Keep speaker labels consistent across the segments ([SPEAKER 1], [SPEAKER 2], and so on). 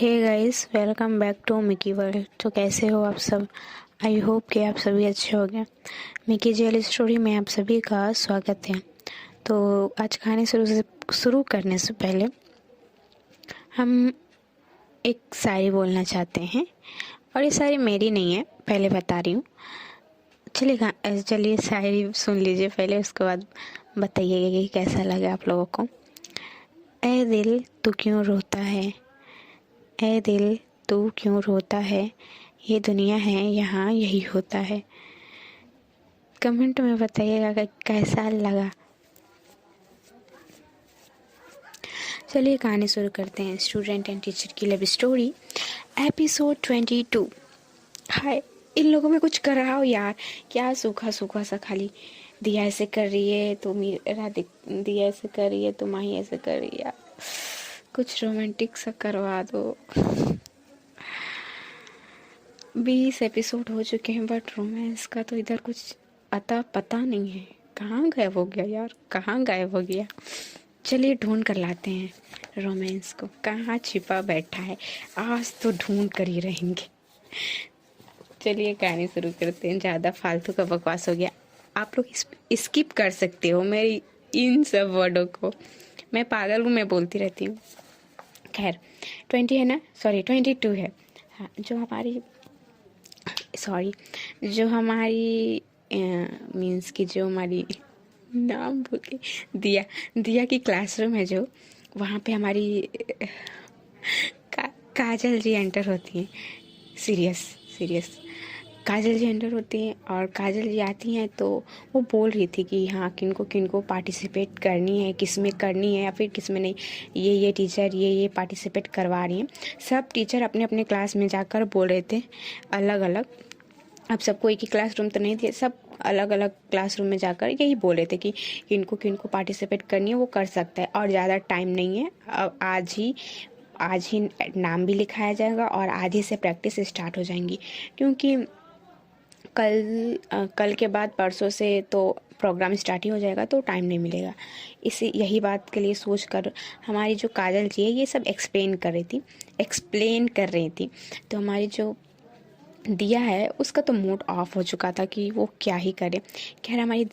[SPEAKER 1] Hey guys, welcome back to Mickey world. तो कैसे हो आप सब? आई होप कि आप सभी अच्छे होंगे। मिकी जेल स्टोरी में आप सभी का स्वागत है। तो आज कहानी शुरू करने से पहले हम एक शायरी बोलना चाहते हैं, और ये शायरी मेरी नहीं है, पहले बता रही हूँ। चलिए शायरी सुन लीजिए पहले, उसके बाद बताइएगा कि कैसा लगा आप लोगों को। ऐ दिल तू क्यों रोता है, ऐ दिल तू क्यों रोता है, ये दुनिया है यहाँ यही होता है। कमेंट में बताइएगा कि कैसा लगा। चलिए कहानी शुरू करते हैं। स्टूडेंट एंड टीचर की लव स्टोरी, एपिसोड 22। हाय, इन लोगों में कुछ कर रहा हो यार। क्या सूखा सूखा सा खाली दिया ऐसे कर रही है तो मेरा दिया ऐसे कर रही है तो माही ऐसे कर रही है। कुछ रोमांटिक सा करवा दो। 20 एपिसोड हो चुके हैं, बट रोमांस का तो इधर कुछ पता नहीं है। कहाँ गायब हो गया यार, कहाँ गायब हो गया। चलिए ढूंढ कर लाते हैं रोमांस को, कहाँ छिपा बैठा है। आज तो ढूंढ कर ही रहेंगे। चलिए कहानी शुरू करते हैं। ज़्यादा फालतू का बकवास हो गया, आप लोग स्किप कर सकते हो मेरी इन सब वर्डों को। मैं पागल हूँ, मैं बोलती रहती हूँ। खैर 20 है ना, सॉरी 22 है। हाँ, जो हमारी मीन्स की जो हमारी नाम भूल गई, दिया की क्लासरूम है जो, वहाँ पे हमारी काजल जी एंटर होती हैं। सीरियस काजल जी एंटर होती हैं, और काजल जी आती हैं तो वो बोल रही थी कि हाँ किनको पार्टिसिपेट करनी है, किस में करनी है या फिर किस में नहीं। ये टीचर ये पार्टिसिपेट करवा रही हैं। सब टीचर अपने अपने क्लास में जाकर बोल रहे थे अलग अलग। अब सबको एक ही क्लासरूम तो नहीं थे, सब अलग अलग क्लासरूम में जाकर यही बोल रहे थे कि किनको पार्टिसिपेट करनी है वो कर सकता है, और ज़्यादा टाइम नहीं है। अब आज ही नाम भी लिखाया जाएगा और आज ही से प्रैक्टिस स्टार्ट हो जाएंगी, क्योंकि कल के बाद परसों से तो प्रोग्राम स्टार्ट ही हो जाएगा, तो टाइम नहीं मिलेगा। यही बात के लिए सोच कर हमारी जो काजल जी है ये सब एक्सप्लेन कर रही थी। तो हमारी जो दिया है उसका तो मूड ऑफ हो चुका था कि वो क्या ही करे। खैर हमारी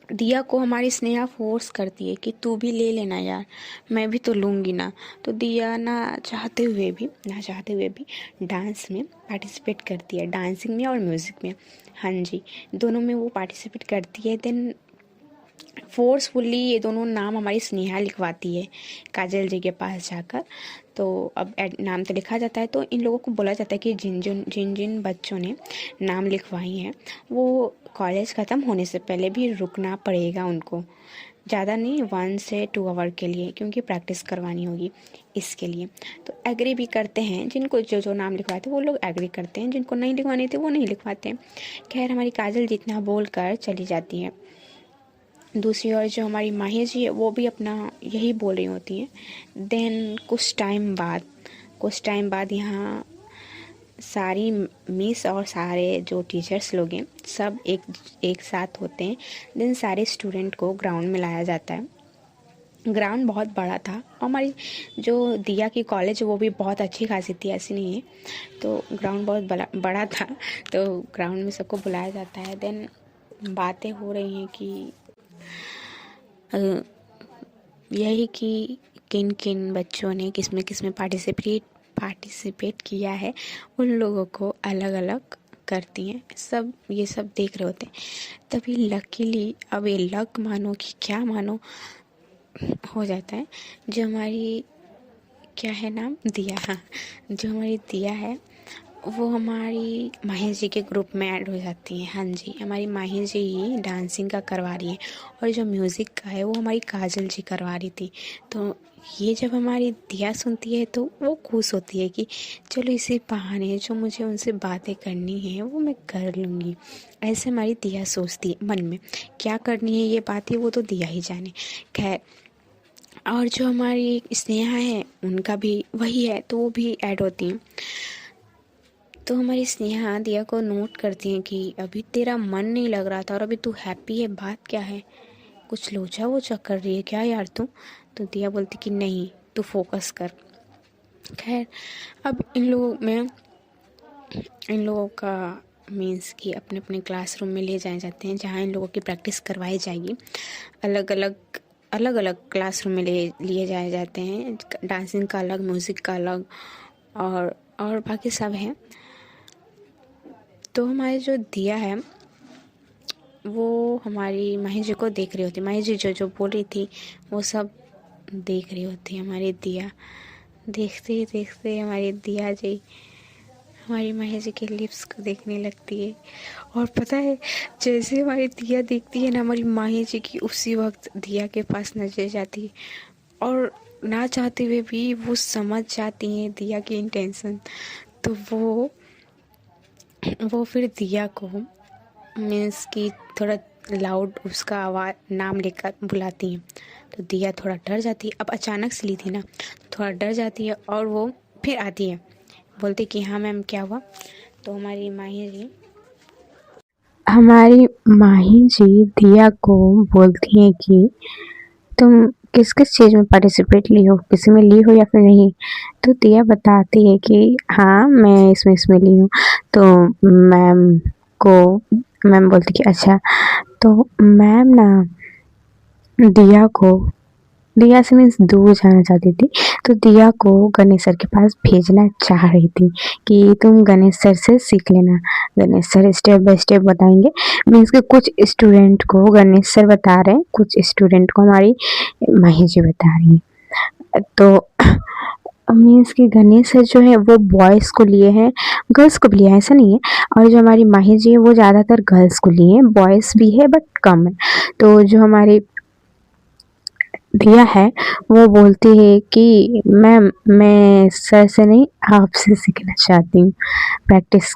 [SPEAKER 1] दिया को हमारी स्नेहा फोर्स करती है कि तू भी ले लेना यार, मैं भी तो लूँगी ना। तो दिया ना चाहते हुए भी डांस में पार्टिसिपेट करती है, डांसिंग में और म्यूज़िक में। हाँ जी, दोनों में वो पार्टिसिपेट करती है। देन फोर्सफुली ये दोनों नाम हमारी स्नेहा लिखवाती है काजल जी के पास जाकर। तो अब नाम तो लिखा जाता है, तो इन लोगों को बोला जाता है कि जिन जिन बच्चों ने नाम लिखवाई हैं वो कॉलेज ख़त्म होने से पहले भी रुकना पड़ेगा उनको। ज़्यादा नहीं, 1 से 2 आवर के लिए, क्योंकि प्रैक्टिस करवानी होगी इसके लिए। तो एग्री भी करते हैं, जिनको जो नाम लिखवाए थे वो लोग एग्री करते हैं, जिनको नहीं लिखवाने थे वो नहीं लिखवाते हैं। खैर हमारी काजल जितना बोल कर चली जाती है। दूसरी ओर जो हमारी माही जी है वो भी अपना यही बोल रही होती हैं। देन कुछ टाइम बाद यहाँ सारी मिस और सारे जो टीचर्स लोग हैं सब एक साथ होते हैं। देन सारे स्टूडेंट को ग्राउंड में लाया जाता है। ग्राउंड बहुत बड़ा था, और हमारी जो दिया की कॉलेज वो भी बहुत अच्छी खासी थी, ऐसी नहीं है। तो ग्राउंड बहुत बड़ा था, तो ग्राउंड में सबको बुलाया जाता है। देन बातें हो रही हैं कि यही कि किन किन बच्चों ने किस में पार्टिसिपेट किया है, उन लोगों को अलग अलग करती हैं। ये सब देख रहे होते हैं। तभी लकीली, अब ये लक मानो कि क्या मानो, हो जाता है। जो हमारी क्या है नाम, दिया, हाँ, जो हमारी दिया है वो हमारी माही जी के ग्रुप में ऐड हो जाती हैं। हाँ जी, हमारी माही जी ही डांसिंग का करवा रही है, और जो म्यूज़िक का है वो हमारी काजल जी करवा रही थी। तो ये जब हमारी दिया सुनती है तो वो खुश होती है कि चलो इसी बहाने जो मुझे उनसे बातें करनी है वो मैं कर लूँगी। ऐसे हमारी दिया सोचती है मन में, क्या करनी है ये बातें वो तो दिया ही जाने। खैर, और जो हमारी स्नेहा है उनका भी वही है, तो वो भी ऐड होती हैं। तो हमारी स्नेहा दिया को नोट करती हैं कि अभी तेरा मन नहीं लग रहा था और अभी तू हैप्पी है, बात क्या है, कुछ लोचा वोचा कर रही है क्या यार तू? तो दिया बोलती कि नहीं, तू फोकस कर। खैर, अब इन लोगों का मीन्स कि अपने अपने क्लासरूम में ले जाए जाते हैं, जहाँ इन लोगों की प्रैक्टिस करवाई जाएगी। अलग अलग क्लासरूम में ले लिए जाए जाते हैं। डांसिंग का अलग, म्यूज़िक का अलग, और बाकी सब है। तो हमारी जो दिया है वो हमारी माही जी को देख रही होती। माही जी जो जो बोल रही थी वो सब देख रही होती। हमारी दिया देखते ही देखते हमारी दिया जी हमारी माही जी के लिप्स को देखने लगती है। और पता है, जैसे हमारी दिया देखती है ना हमारी माही जी की, उसी वक्त दिया के पास नजर जाती है और ना चाहते हुए भी वो समझ जाती हैं दिया की इंटेंशन। तो वो फिर दिया को मीन्स कि थोड़ा लाउड उसका आवाज़ नाम लेकर बुलाती हैं। तो दिया थोड़ा डर जाती है। अब अचानक से ली थी ना, थोड़ा डर जाती है और वो फिर आती है, बोलती कि हाँ मैम क्या हुआ। तो हमारी माही जी दिया को बोलती हैं कि तुम किस किस चीज़ में पार्टिसिपेट ली हो, किसी में ली हो या फिर नहीं। तो दिया बताती है कि हाँ मैं इसमें ली हूँ। तो मैम को मैम बोलती कि अच्छा। तो मैम ना दिया से मीन्स दूर जाना चाहती थी। तो दिया को गणेश सर के पास भेजना चाह रही थी कि तुम गणेश सर से सीख लेना। Ganesh sir step by step बताएंगे। मीन्स कि कुछ स्टूडेंट को गणेश सर बता रहे हैं, कुछ स्टूडेंट को हमारी माही जी बता रही है। तो मीन्स कि गणेश सर जो है वो बॉयज़ को लिए हैं, गर्ल्स को भी लिया है, ऐसा नहीं है। और जो हमारी माही जी है वो ज़्यादातर गर्ल्स को लिए हैं, बॉयज़ भी है बट कम है। तो जो हमारी दिया है वो बोलती है कि मैम मैं सर से नहीं आपसे सीखना चाहती हूँ प्रैक्टिस।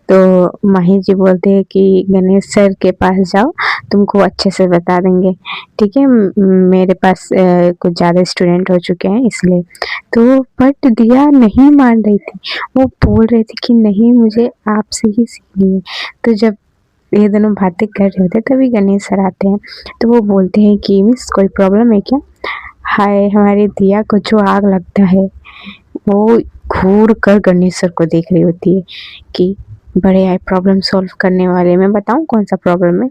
[SPEAKER 1] तो माही जी बोलते हैं कि गणेश सर के पास जाओ, तुमको अच्छे से बता देंगे। ठीक है, मेरे पास कुछ ज़्यादा स्टूडेंट हो चुके हैं इसलिए। तो बट दिया नहीं मान रही थी, वो बोल रही थी कि नहीं मुझे आपसे ही सीखनी है। तो जब ये दोनों बातें कर रहे होते तभी गणेश सर आते हैं। तो वो बोलते हैं कि मिस कोई प्रॉब्लम है क्या। हाय, हमारी दिया को जो आग लगता है वो घूर कर गणेश सर को देख रही होती है कि बड़े आए प्रॉब्लम सॉल्व करने वाले, मैं बताऊं कौन सा प्रॉब्लम है।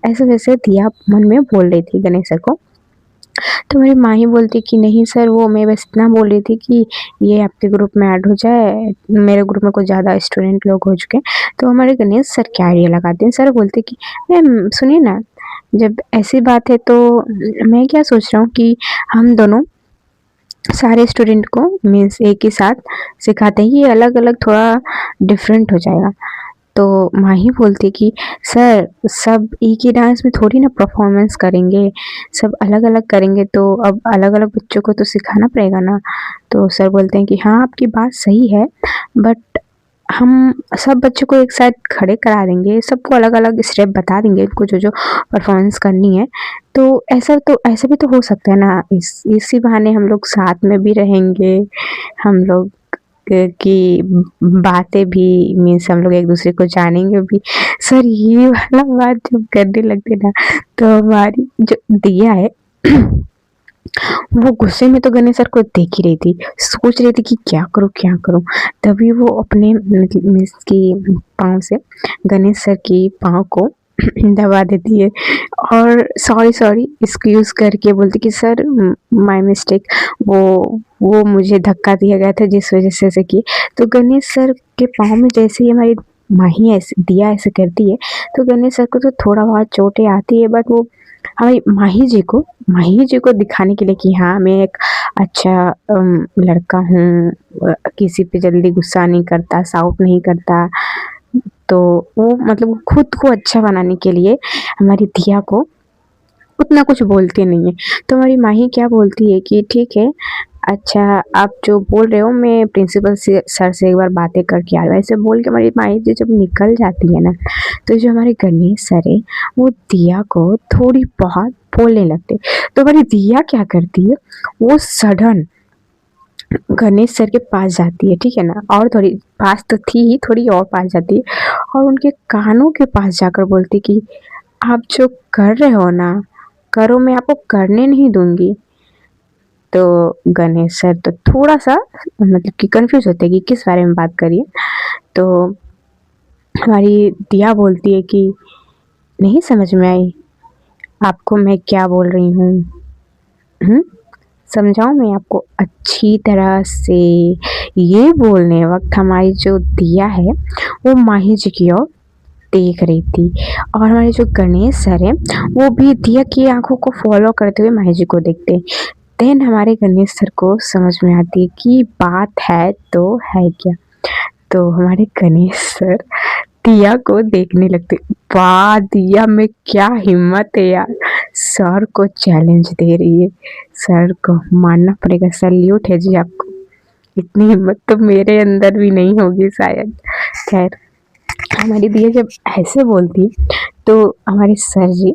[SPEAKER 1] ऐसे वैसे दिया मन में बोल रही थी गणेश सर को। तो मेरी माँ ही बोलती कि नहीं सर, वो मैं बस इतना बोल रही थी कि ये आपके ग्रुप में ऐड हो जाए, मेरे ग्रुप में कुछ ज़्यादा स्टूडेंट लोग हो चुके हैं। तो हमारे गणेश सर क्या आइडिया लगाते हैं, सर बोलते कि मैम सुनिए ना, जब ऐसी बात है तो मैं क्या सोच रहा हूँ कि हम दोनों सारे स्टूडेंट को मीन्स एक ही साथ सिखाते हैं, ये अलग अलग थोड़ा डिफरेंट हो जाएगा। तो माही बोलती कि सर सब एक ही डांस में थोड़ी ना परफॉर्मेंस करेंगे, सब अलग अलग करेंगे, तो अब अलग अलग बच्चों को तो सिखाना पड़ेगा ना। तो सर बोलते हैं कि हाँ आपकी बात सही है, बट हम सब बच्चों को एक साथ खड़े करा देंगे, सबको अलग अलग स्टेप बता देंगे, इनको जो जो परफॉर्मेंस करनी है। तो ऐसा भी तो हो सकता है ना, इसी बहाने हम लोग साथ में भी रहेंगे, हम लोग की बातें भी मीन्स हम लोग एक दूसरे को जानेंगे भी। सर ये वाला बात जब करने लगते ना, तो हमारी जो दिया है वो गुस्से में तो गणेश सर को देख ही रही थी, सोच रही थी कि क्या करूँ क्या करूँ। तभी वो अपने मीन्स की पाँव से गणेश सर की पाँव को दबा देती है और सॉरी सॉरी एक्सक्यूज करके बोलती कि सर माय मिस्टेक, वो मुझे धक्का दिया गया था जिस वजह से ऐसे की। तो गणेश सर के पाँव में जैसे ही हमारी माही ऐसे दिया ऐसे करती है, तो गणेश सर को तो थोड़ा बहुत चोटें आती है, बट वो हमारी माही जी को दिखाने के लिए कि हाँ मैं एक अच्छा लड़का हूँ, किसी पे जल्दी गुस्सा नहीं करता, साउट नहीं करता। तो वो मतलब खुद को अच्छा बनाने के लिए हमारी दिया को उतना कुछ बोलते नहीं है। तो हमारी माही क्या बोलती है कि ठीक है, अच्छा आप जो बोल रहे हो मैं प्रिंसिपल से सर से एक बार बातें करके आ रहा हूँ। ऐसे बोल के हमारी माही जी जब निकल जाती है ना, तो जो हमारे गणेश सर है वो दिया को थोड़ी बहुत बोलने लगते। तो हमारी दिया क्या करती है, वो सडन गणेश सर के पास जाती है, ठीक है ना, और थोड़ी पास तो थी ही, थोड़ी और पास जाती है और उनके कानों के पास जाकर बोलती कि आप जो कर रहे हो ना, करो, मैं आपको करने नहीं दूंगी। तो गणेश सर तो थोड़ा सा मतलब कि कंफ्यूज होते हैं कि किस बारे में बात करिए। तो हमारी दिया बोलती है कि नहीं समझ में आई आपको मैं क्या बोल रही हूँ? समझाऊँ मैं आपको अच्छी तरह से। ये बोलने वक्त हमारी जो दिया है वो माही जी की ओर देख रही थी, और हमारे जो गणेश सर हैं वो भी दिया की आंखों को फॉलो करते हुए माही जी को देखते। देन हमारे गणेश सर को समझ में आती है कि बात है तो है क्या। तो हमारे गणेश सर दिया को देखने लगते। वाह, दिया में क्या हिम्मत है यार, सर को चैलेंज दे रही है। सर को मानना पड़ेगा, सैल्यूट है जी आपको। इतनी हिम्मत तो मेरे अंदर भी नहीं होगी शायद। खैर, हमारी दिया जब ऐसे बोलती है तो हमारे सर जी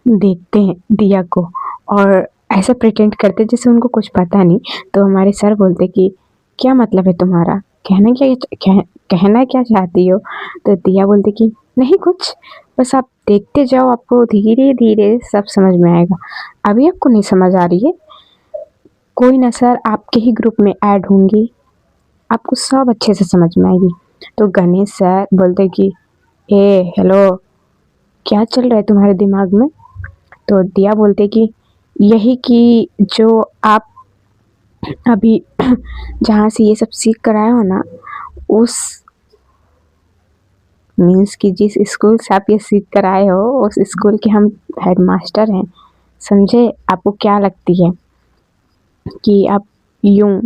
[SPEAKER 1] देखते हैं दिया को और ऐसा प्रिटेंड करते जैसे उनको कुछ पता नहीं। तो हमारे सर बोलते कि क्या मतलब है तुम्हारा, कहना क्या चाहती हो? तो दिया बोलती कि नहीं कुछ, बस आप देखते जाओ, आपको धीरे धीरे सब समझ में आएगा। अभी आपको नहीं समझ आ रही है? कोई ना सर, आपके ही ग्रुप में ऐड होंगी, आपको सब अच्छे से समझ में आएगी। तो गणेश सर बोलते कि हेलो, क्या चल रहा है तुम्हारे दिमाग में? तो दिया बोलते कि यही कि जो आप अभी जहाँ से ये सब सीख कर आए हो ना, उस मीन्स कि जिस स्कूल से आप ये सीख कर आए हो उस स्कूल के हम हेडमास्टर हैं, समझे? आपको क्या लगती है कि आप यूं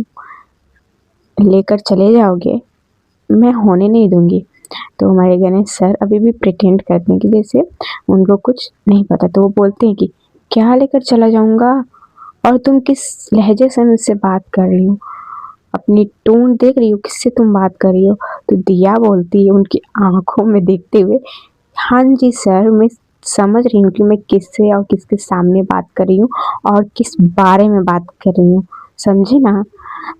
[SPEAKER 1] लेकर चले जाओगे? मैं होने नहीं दूंगी। तो हमारे गणेश सर अभी भी प्रिटेंड करते हैं कि जैसे उनको कुछ नहीं पता। तो वो बोलते हैं कि क्या लेकर चला जाऊंगा, और तुम किस लहजे से मुझसे बात कर रही हो? अपनी टोन देख रही हो, किससे तुम बात कर रही हो? तो दिया बोलती है उनकी आंखों में देखते हुए, हाँ जी सर, मैं समझ रही हूँ कि मैं किससे और किसके सामने बात कर रही हूँ और किस बारे में बात कर रही हूँ, समझे ना?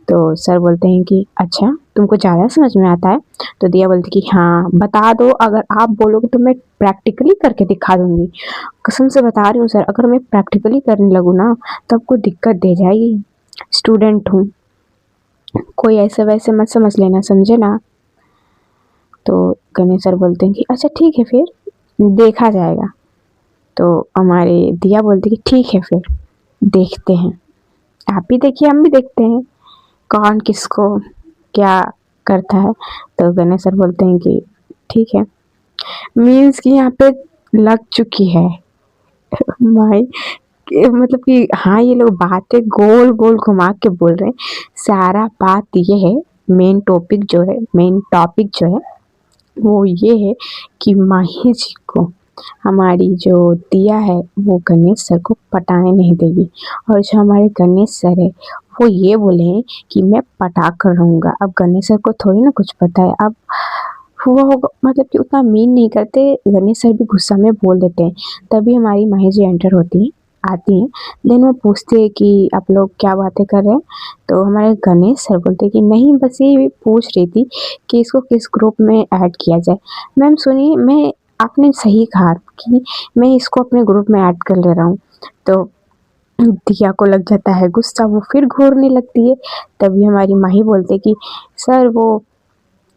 [SPEAKER 1] तो सर बोलते हैं कि अच्छा, तुमको ज़्यादा समझ में आता है? तो दिया बोलती कि हाँ, बता दो, अगर आप बोलोगे तो मैं प्रैक्टिकली करके दिखा दूंगी। कसम से बता रही हूँ सर, अगर मैं प्रैक्टिकली करने लगूँ ना तो आपको दिक्कत दे जाएगी। स्टूडेंट हूँ, कोई ऐसे वैसे मत समझ लेना, समझे ना? तो गणेश सर बोलते हैं कि अच्छा ठीक है, फिर देखा जाएगा। तो हमारे दिया बोलती कि ठीक है, फिर देखते हैं, आप भी देखिए हम भी देखते हैं कौन किसको क्या करता है। तो गणेश सर बोलते हैं कि ठीक है, मीन्स कि यहाँ पे लग चुकी है माई, मतलब कि हाँ, ये लोग बातें गोल गोल घुमा के बोल रहे हैं। सारा बात ये है, मेन टॉपिक जो है वो ये है कि माही जी को हमारी जो दिया है वो गणेश सर को पटाने नहीं देगी। और जो हमारे गणेश सर है वो ये बोले हैं कि मैं पटा कर रहूँगा। अब गणेश सर को थोड़ी ना कुछ पता है। अब हुआ होगा, मतलब कि उतना मीन नहीं करते, गणेश सर भी गुस्सा में बोल देते हैं। तभी हमारी माही जी एंटर होती है, आती हैं। देन वो पूछते हैं कि आप लोग क्या बातें कर रहे हैं? तो हमारे गणेश सर बोलते हैं कि नहीं, बस ये पूछ रही थी कि इसको किस ग्रुप में ऐड किया जाए। मैम सुनिए, मैं आपने सही कहा कि मैं इसको अपने ग्रुप में ऐड कर ले रहा हूँ। तो दिया को लग जाता है गुस्सा, वो फिर घूरने लगती है। तभी हमारी माही बोलते कि सर, वो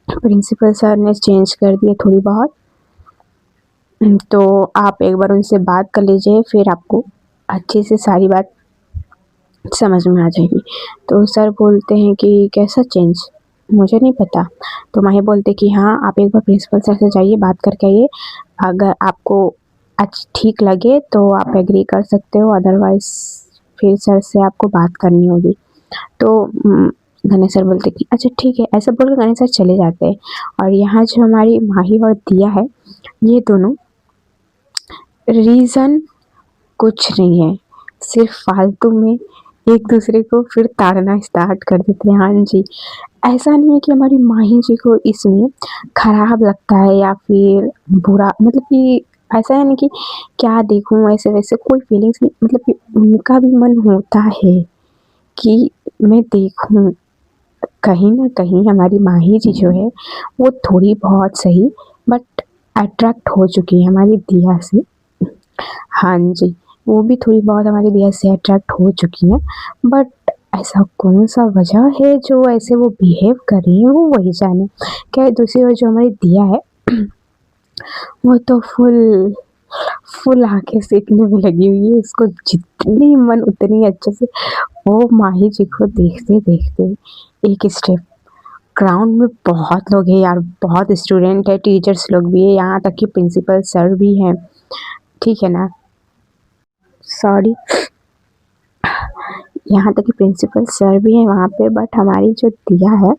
[SPEAKER 1] प्रिंसिपल सर ने चेंज कर दिए थोड़ी बहुत, तो आप एक बार उनसे बात कर लीजिए, फिर आपको अच्छे से सारी बात समझ में आ जाएगी। तो सर बोलते हैं कि कैसा चेंज, मुझे नहीं पता। तो माही बोलते कि हाँ, आप एक बार प्रिंसिपल सर से जाइए, बात करके आइए, अगर आपको ठीक लगे तो आप एग्री कर सकते हो, अदरवाइज फिर सर से आपको बात करनी होगी। तो गणेश सर बोलते कि अच्छा ठीक है, ऐसा बोलकर गणेश सर चले जाते हैं। और यहाँ जो हमारी माही और दिया है, ये दोनों रीज़न कुछ नहीं है, सिर्फ फालतू में एक दूसरे को फिर ताड़ना स्टार्ट कर देते हैं। हाँ जी, ऐसा नहीं है कि हमारी माही जी को इसमें खराब लगता है या फिर बुरा, मतलब कि ऐसा है नहीं कि क्या देखूं ऐसे वैसे, कोई फीलिंग्स नहीं, मतलब कि उनका भी मन होता है कि मैं देखूं। कहीं ना कहीं हमारी माही जी जो है वो थोड़ी बहुत सही, बट अट्रैक्ट हो चुकी है हमारी दिया से। हाँ जी, वो भी थोड़ी बहुत हमारी दिया से अट्रैक्ट हो चुकी हैं। बट ऐसा कौन सा वजह है जो ऐसे वो बिहेव कर रही है, वो वही जाने। क्या है, दूसरी ओर जो हमारी दिया है वो तो फुल फुल आंखें सेकने में लगी हुई है। उसको जितनी मन उतनी अच्छे से वो माही जी को देखते देखते एक स्टेप। ग्राउंड में बहुत लोग हैं यार, बहुत स्टूडेंट है, टीचर्स लोग भी है, यहाँ तक कि प्रिंसिपल सर भी हैं, ठीक है ना, सॉरी, यहाँ तक कि प्रिंसिपल सर भी है वहाँ पे। बट हमारी जो दिया है,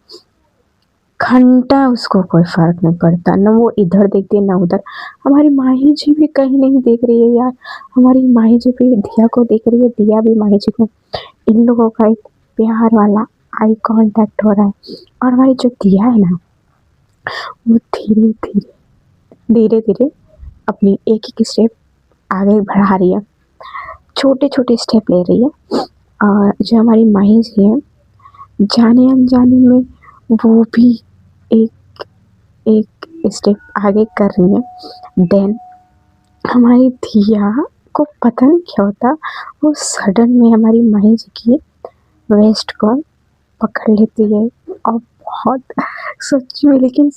[SPEAKER 1] घंटा उसको कोई फर्क नहीं पड़ता, न वो इधर देखती है न उधर। हमारी माही जी भी कहीं नहीं देख रही है यार, हमारी माही जी भी दिया को देख रही है, दिया भी माही जी को। इन लोगों का एक प्यार वाला आई कांटेक्ट हो रहा है। और हमारी जो दिया है ना, वो धीरे धीरे धीरे धीरे अपनी एक एक स्टेप आगे बढ़ा रही है, छोटे छोटे स्टेप ले रही है। और जो हमारी माही जी है, जाने अनजाने में वो भी एक एक स्टेप आगे कर रही है। देन हमारी दिया को पता नहीं क्या होता, वो सडन में हमारी माही जी की वेस्ट को पकड़ लेती है। और बहुत सच में लेकिन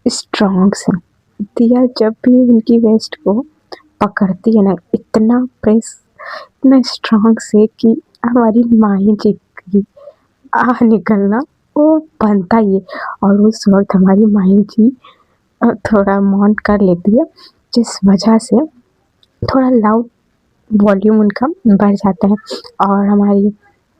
[SPEAKER 1] स्ट्रॉन्ग से दिया जब भी उनकी वेस्ट को पकड़ती है ना, इतना प्रेस, इतना स्ट्रॉन्ग से कि हमारी माही जी की आह निकलना वो बनता ही है। और उस वक्त हमारी माही जी थोड़ा मौन कर लेती है, जिस वजह से थोड़ा लाउड वॉल्यूम उनका बढ़ जाता है। और हमारी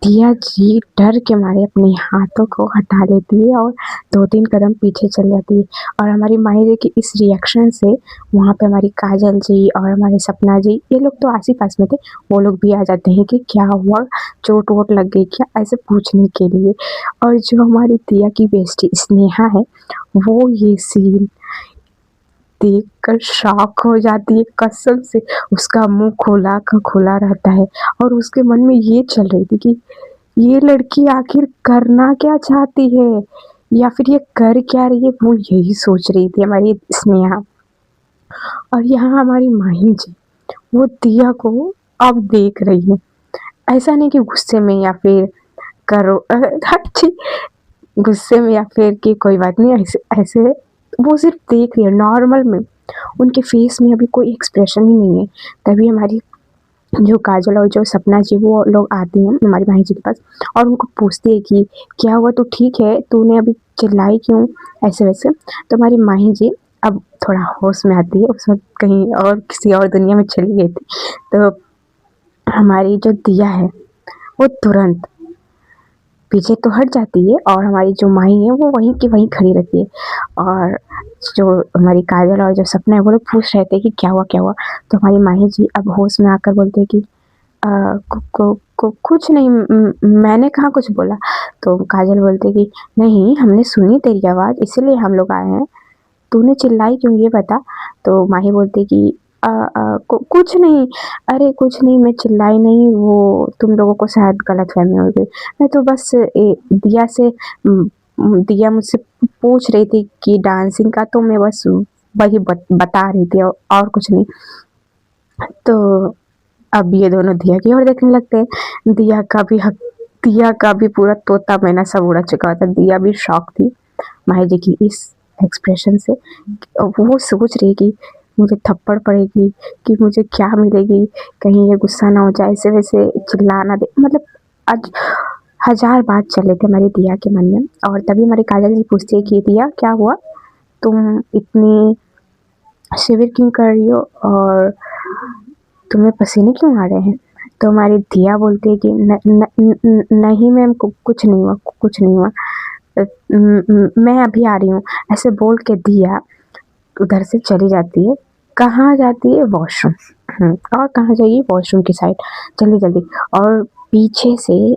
[SPEAKER 1] दिया जी डर के मारे अपने हाथों को हटा लेती है और 2-3 कदम पीछे चल जाती है। और हमारी माही जी की इस रिएक्शन से वहाँ पे हमारी काजल जी और हमारे सपना जी, ये लोग तो आस ही पास में थे, वो लोग भी आ जाते हैं कि क्या हुआ, चोट वोट लग गई क्या, ऐसे पूछने के लिए। और जो हमारी दिया की बेस्टी स्नेहा है, वो ये सीन देखकर शॉक हो जाती है कसम से। उसका मुंह खोला का खोला रहता है और उसके मन में ये चल रही थी कि ये लड़की आखिर करना क्या चाहती है या फिर ये कर क्या रही है, वो यही सोच रही थी हमारी स्नेहा। और यहाँ हमारी माही जी वो दिया को अब देख रही है, ऐसा नहीं कि गुस्से में या फिर करो हट छी, गुस्से में या फिर कि कोई बात नहीं, ऐसे ऐसे वो सिर्फ देख रही है नॉर्मल में। उनके फेस में अभी कोई एक्सप्रेशन ही नहीं है। तभी हमारी जो काजल और जो सपना जी वो लोग आती हैं हमारी माही जी के पास और उनको पूछती है कि क्या हुआ, तू ठीक है, तूने अभी चिल्लाई क्यों, ऐसे वैसे। तो हमारी माही जी अब थोड़ा होश में आती है, उस वक्त कहीं और किसी और दुनिया में चली गई थी। तो हमारी जो दिया है वो तुरंत पीछे तो हट जाती है और हमारी जो माही है वो वहीं की वहीं खड़ी रहती है। और जो हमारी काजल और जो सपना है वो लोग पूछ रहे थे कि क्या हुआ क्या हुआ। तो हमारी माही जी अब होश में आकर बोलते हैं कि कुछ नहीं, मैंने कहाँ कुछ बोला। तो काजल बोलते कि नहीं, हमने सुनी तेरी आवाज़ इसीलिए हम लोग आए हैं, तूने चिल्लाई क्यों ये बता। तो माही बोलती कि कुछ नहीं, अरे कुछ नहीं, मैं चिल्लाई नहीं, वो तुम लोगों को शायद गलतफहमी हो गई। मैं तो बस दिया से दिया मुझसे पूछ रही थी कि डांसिंग का, तो मैं बस वही बता रही थी और कुछ नहीं। तो अब ये दोनों दिया की ओर देखने लगते हैं। दिया का भी पूरा तोता मैना सब उड़ा चुका था। दिया भी शॉक थी माही जी की इस एक्सप्रेशन से। वो सोच रही कि मुझे थप्पड़ पड़ेगी कि मुझे क्या मिलेगी, कहीं ये गुस्सा ना हो जाए, ऐसे वैसे चिल्ला ना दे, मतलब आज हजार बात चल रहे थे हमारी दिया के मन में। और तभी हमारी काजल जी पूछती है कि दिया क्या हुआ, तुम इतनी शिविर क्यों कर रही हो और तुम्हें पसीने क्यों आ रहे हैं। तो हमारी दिया बोलती है कि नहीं मैम, कुछ नहीं हुआ, कुछ नहीं हुआ, मैं अभी आ रही हूँ। ऐसे बोल के दिया उधर से चली जाती है। कहाँ जाती है, वॉशरूम। और कहाँ जाएगी, वॉशरूम की साइड, जल्दी जल्दी। और पीछे से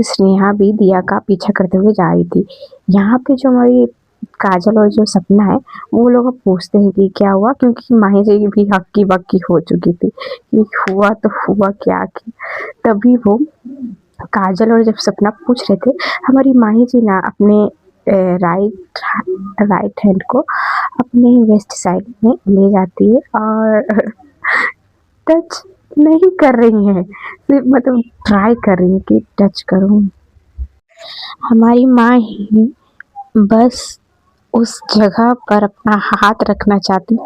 [SPEAKER 1] स्नेहा भी दिया का पीछा करते हुए जा रही थी। यहाँ पे जो हमारी काजल और जो सपना है वो लोग अब पूछते हैं कि क्या हुआ, क्योंकि माही जी की भी हक्की बक्की हो चुकी थी कि हुआ तो हुआ क्या। तभी वो काजल और जब सपना पूछ रहे थे, हमारी माही जी ना अपने राइट हैंड को अपने वेस्ट साइड में ले जाती है और टच नहीं कर रही हैं, सिर्फ मतलब ट्राई कर रही हैं कि टच करूं। हमारी माँ ही बस उस जगह पर अपना हाथ रखना चाहती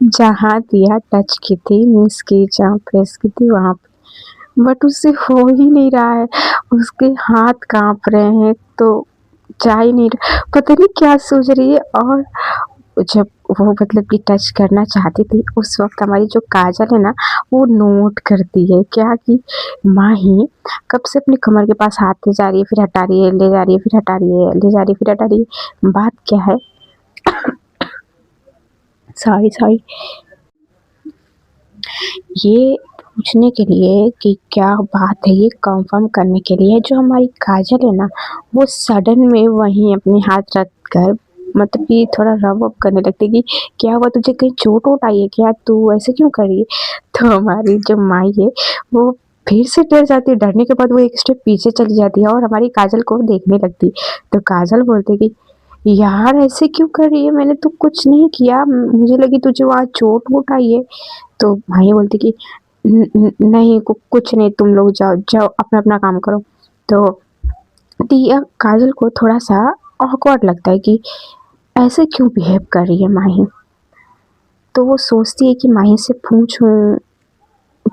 [SPEAKER 1] जहाँ दिया टच की थी, मीन्स की जहाँ प्रेस की थी वहाँ पे, बट उससे हो ही नहीं रहा है। उसके हाथ कांप रहे हैं तो जा ही नहीं रहा, पता नहीं क्या सोच रही है। और जब वो मतलब कि टच करना चाहती थी उस वक्त हमारी जो काजल है ना, वो नोट करती है क्या कि माँ ही कब से अपनी कमर के पास हाथ ले जा रही है, फिर हटा रही है, ले जा रही है, फिर हटा रही है, ले जा रही है, फिर हटा रही है। बात क्या है, सॉरी सॉरी, ये पूछने के लिए कि क्या बात है, ये कंफर्म करने के लिए जो हमारी काजल है ना, वो सडन में वहीं अपने हाथ रख कर मतलब कि थोड़ा रब अप करने लगती कि क्या हुआ, तुझे कहीं चोट वोट आई है क्या, तू ऐसे क्यों कर रही है। तो हमारी जो माई है वो फिर से डर जाती है, डरने के बाद वो एक स्टेप पीछे चली जाती है और हमारी काजल को देखने लगती। तो काजल बोलती कि यार ऐसे क्यों कर रही है, मैंने तो कुछ नहीं किया, मुझे लगी तुझे वहाँ चोट वोट आई है। तो माही बोलती कि नहीं कुछ नहीं, तुम लोग जाओ जाओ अपना अपना काम करो। तो दिया काजल को थोड़ा सा ऑकवर्ड लगता है कि ऐसे क्यों बिहेव कर रही है माही। तो वो सोचती है कि माही से पूछूं,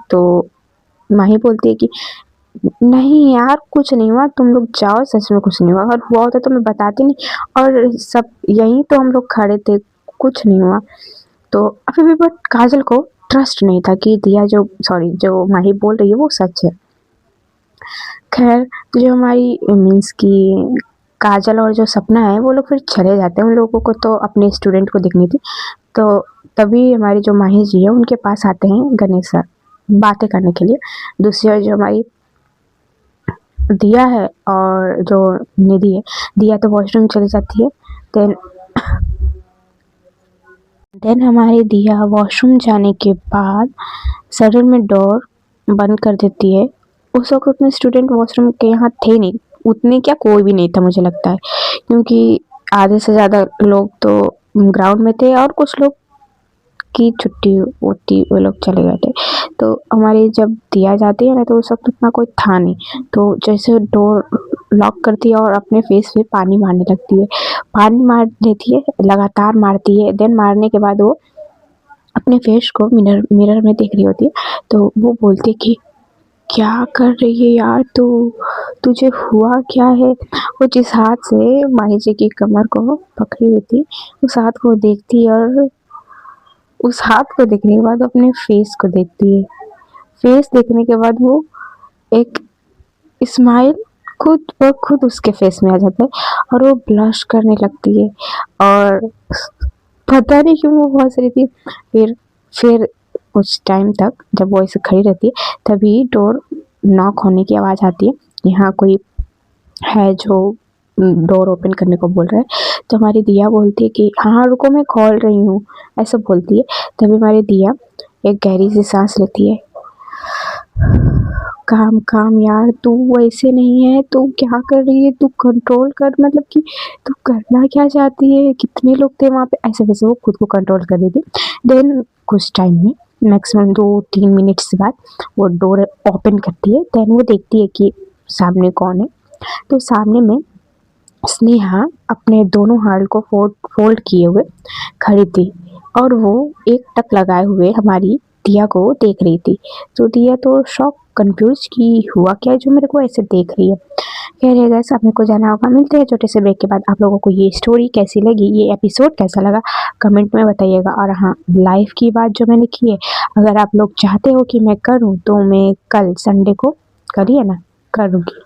[SPEAKER 1] तो माही बोलती है कि नहीं यार कुछ नहीं हुआ, तुम लोग जाओ, सच में कुछ नहीं हुआ, अगर हुआ होता तो मैं बताती नहीं, और सब यहीं तो हम लोग खड़े थे, कुछ नहीं हुआ। तो अभी भी बट काजल को ट्रस्ट नहीं था कि दिया जो सॉरी जो माही बोल रही है वो सच है। खैर जो हमारी मीन्स की काजल और जो सपना है वो लोग फिर चले जाते हैं, उन लोगों को तो अपने स्टूडेंट को देखनी थी। तो तभी हमारी जो माही जी है उनके पास आते हैं गणेश सर बातें करने के लिए। दूसरी ओर जो हमारी दिया है और जो निधि है, दिया तो वॉशरूम चली जाती है। देन हमारी दिया वॉशरूम जाने के बाद सडन में डोर बंद कर देती है। उस वक्त उतने स्टूडेंट वॉशरूम के यहाँ थे नहीं, उतने क्या कोई भी नहीं था मुझे लगता है, क्योंकि आधे से ज़्यादा लोग तो ग्राउंड में थे और कुछ लोग की छुट्टी होती वो लोग चले गए थे। तो हमारी जब दिया जाती है ना तो उस वक्त उतना कोई था नहीं, तो जैसे डोर लॉक करती है और अपने फेस पे पानी मारने लगती है, पानी मार लेती है, लगातार मारती है। देन मारने के बाद वो अपने फेस को मिरर में देख रही होती है। तो वो बोलती है कि क्या कर रही है यार तू, तुझे हुआ क्या है। वो जिस हाथ से माही जी की कमर को पकड़ी हुई थी उस हाथ को देखती है और उस हाथ को देखने के बाद अपने फेस को देखती है। फेस देखने के बाद वो एक स्माइल खुद ब खुद उसके फेस में आ जाता है और वो ब्लश करने लगती है और पता नहीं क्यों वो हंस रही थी। फिर कुछ टाइम तक जब वो ऐसे खड़ी रहती है तभी डोर नॉक होने की आवाज़ आती है, यहाँ कोई है जो डोर ओपन करने को बोल रहा है। तो हमारी दिया बोलती है कि हाँ रुको मैं खोल रही हूँ, ऐसा बोलती है। तभी हमारी दिया एक गहरी सी सांस लेती है, काम काम यार तू वैसे नहीं है, तू क्या कर रही है, तू कंट्रोल कर, मतलब कि तू करना क्या चाहती है, कितने लोग थे वहाँ पे, ऐसे वैसे वो खुद को कंट्रोल कर रही थी। देन कुछ टाइम में मैक्सिमम 2-3 मिनट्स बाद वो डोर ओपन करती है। देन वो देखती है कि सामने कौन है। तो सामने में स्नेहा अपने दोनों हाथ को फोल्ड किए हुए खड़ी थी और वो एक टक लगाए हुए हमारी दिया को देख रही थी। तो दिया तो शॉक कंफ्यूज कि हुआ क्या है जो मेरे को ऐसे देख रही है। खैर है गाइस, आप मेरे को जाना होगा। मिलते हैं छोटे से ब्रेक के बाद। आप लोगों को ये स्टोरी कैसी लगी, ये एपिसोड कैसा लगा, कमेंट में बताइएगा। और हाँ, लाइव की बात जो मैंने की है, अगर आप लोग चाहते हो कि मैं करूँ तो मैं कल संडे को करिए ना करूँगी।